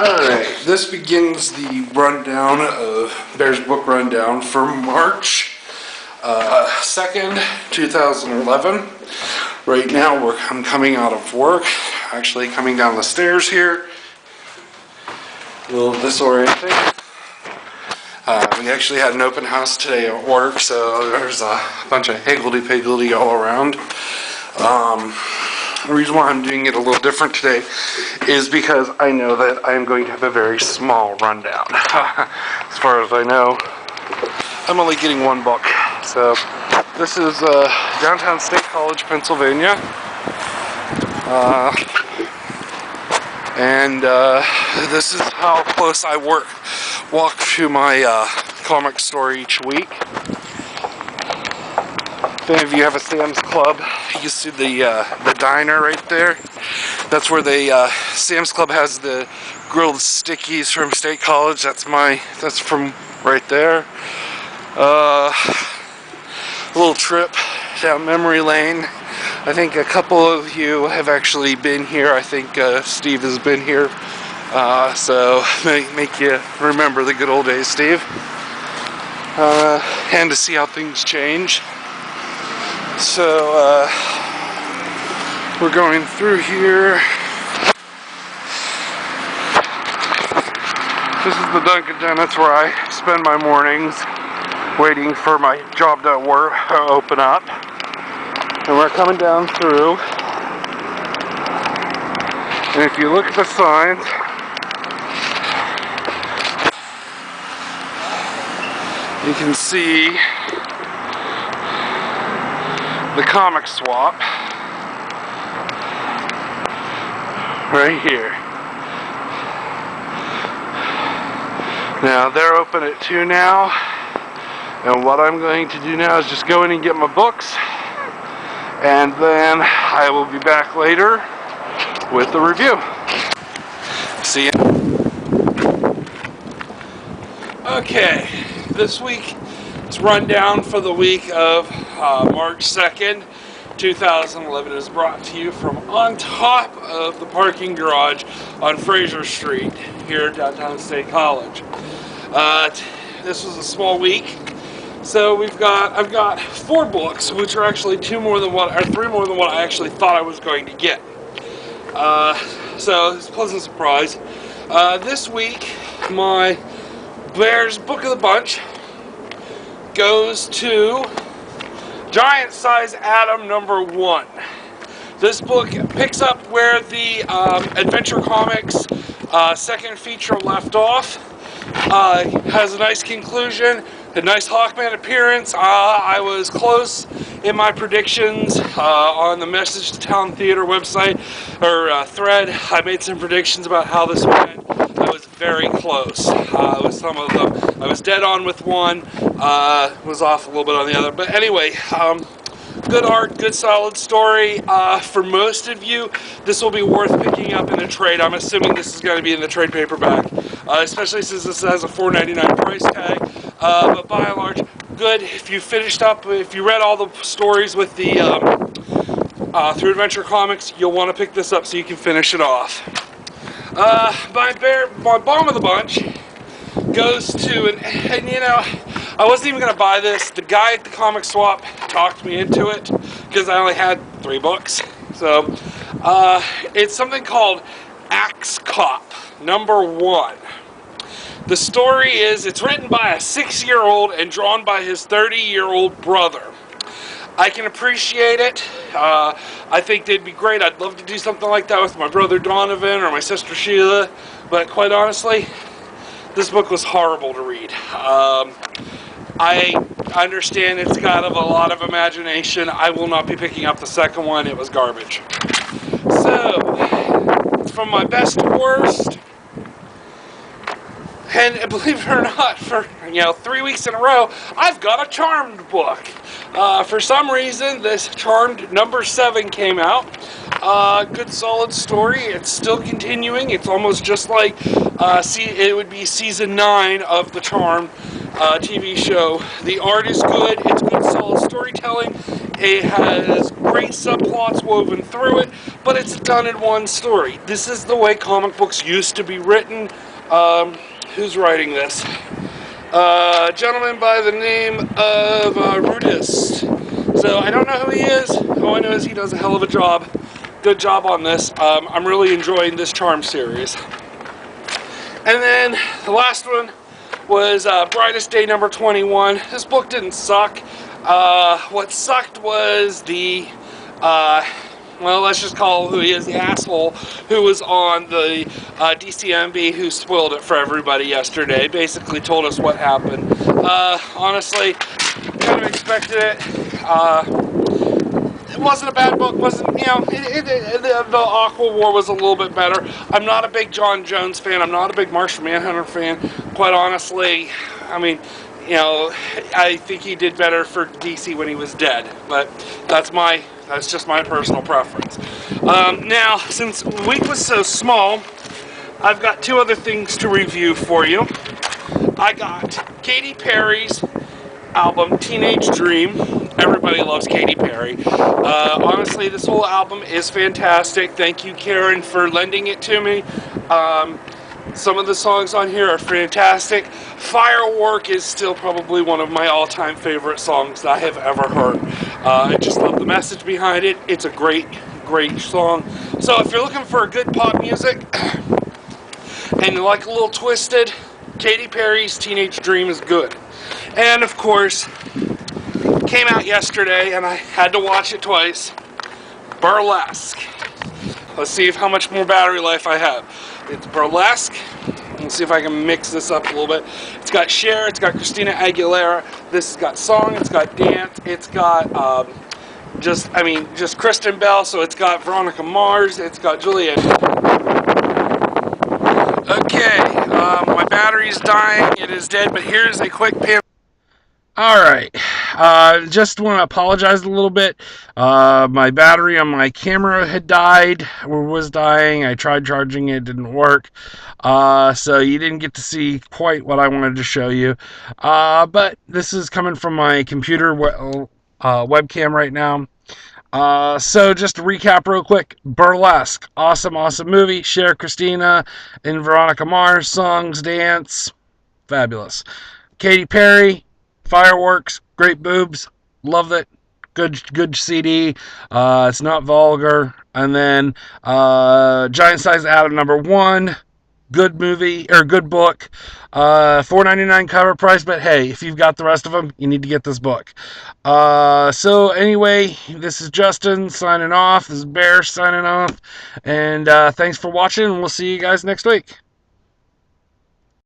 Alright, this begins the rundown of Bear's Book Rundown for March 2nd, 2011. Right now I'm coming out of work, actually coming down the stairs here. A little disorienting. We actually had an open house today at work, so there's a bunch of higgledy-piggledy all around. The reason why I'm doing it a little different today is because I know that I am going to have a very small rundown. As far as I know, I'm only getting one book. So this is downtown State College, Pennsylvania. This is how close I walk to my comic store each week. If any of you have a Sam's Club, you see the diner right there. That's where Sam's Club has the grilled stickies from State College. That's from right there. A little trip down memory lane. I think a couple of you have actually been here. I think Steve has been here. So make you remember the good old days, Steve. And to see how things change. So we're going through here. This is the Dunkin' Donuts where I spend my mornings waiting for my job to open up. And we're coming down through. And if you look at the signs, you can see the comic swap right here. Now they're open at 2 now, and what I'm going to do now is just go in and get my books, and then I will be back later with the review. See ya. Okay, this week's rundown for the week of March 2nd, 2011 is brought to you from on top of the parking garage on Fraser Street here at downtown State College. This was a small week, so I've got 4 books, which are actually 3 more than what I actually thought I was going to get. So it's a pleasant surprise. This week, my Bear's Book of the Bunch goes to Giant Size Atom #1. This book picks up where the Adventure Comics second feature left off. Has a nice conclusion, a nice Hawkman appearance. I was close in my predictions on the Message to Town Theater website or thread. I made some predictions about how this went. I was very close with some of them. I was dead on with one, was off a little bit on the other. But anyway, good art, good solid story. For most of you, this will be worth picking up in a trade. I'm assuming this is going to be in the trade paperback, especially since this has a $4.99 price tag. But by and large, good. If you read all the stories with the through Adventure Comics, you'll want to pick this up so you can finish it off. My bomb of the bunch goes to, and you know, I wasn't even going to buy this. The guy at the comic swap talked me into it because I only had 3 books. So it's something called Axe Cop #1. The story is, it's written by a 6-year-old and drawn by his 30-year-old brother. I can appreciate it. I think they'd be great. I'd love to do something like that with my brother Donovan or my sister Sheila, but quite honestly, this book was horrible to read. I understand it's got a lot of imagination. I will not be picking up the second one. It was garbage. So, from my best to worst, and believe it or not, for 3 weeks in a row, I've got a Charmed book. For some reason, this Charmed #7 came out. Good solid story. It's still continuing. It's almost just like it would be season 9 of the Charmed TV show. The art is good. It's good solid storytelling. It has great subplots woven through it, but it's done in one story. This is the way comic books used to be written. Who's writing this? A gentleman by the name of Rudist. So I don't know who he is. All I know is he does a hell of a job. Good job on this. I'm really enjoying this Charm series. And then the last one was Brightest Day number 21. This book didn't suck. What sucked was the, well, let's just call who he is, the asshole who was on the DCMB who spoiled it for everybody yesterday. Basically told us what happened. Honestly, kind of expected it. It wasn't a bad book. Wasn't, you know, the Aqua War was a little bit better. I'm not a big John Jones fan. I'm not a big Martian Manhunter fan. Quite honestly, I mean, you know, I think he did better for DC when he was dead. But that's just my personal preference. Now, since the week was so small, I've got two other things to review for you. I got Katy Perry's album, Teenage Dream. Everybody loves Katy Perry. Honestly, this whole album is fantastic. Thank you, Karen, for lending it to me. Some of the songs on here are fantastic. Firework is still probably one of my all-time favorite songs that I have ever heard. I just love the message behind it. It's a great, great song. So if you're looking for a good pop music and you like a little twisted, Katy Perry's Teenage Dream is good. And of course, came out yesterday and I had to watch it twice, Burlesque. Let's see how much more battery life I have. It's Burlesque. Let's see if I can mix this up a little bit. It's got Cher, it's got Christina Aguilera. This has got song, it's got dance, it's got just Kristen Bell, so it's got Veronica Mars, it's got Juliette. Okay, my battery's dying, it is dead, but here's a quick pin. Alright, just want to apologize a little bit. My battery on my camera had died, or was dying. I tried charging it, didn't work. So you didn't get to see quite what I wanted to show you. But this is coming from my computer webcam right now. So just to recap real quick, Burlesque, awesome, awesome movie. Cher, Christina, and Veronica Mars, songs, dance, fabulous. Katy Perry, Fireworks, great boobs, loved it. Good CD. It's not vulgar. And then Giant Size Atom number 1. Good movie, or good book. $4.99 cover price, but hey, if you've got the rest of them, you need to get this book. So anyway, this is Justin signing off. This is Bear signing off. And thanks for watching, and we'll see you guys next week.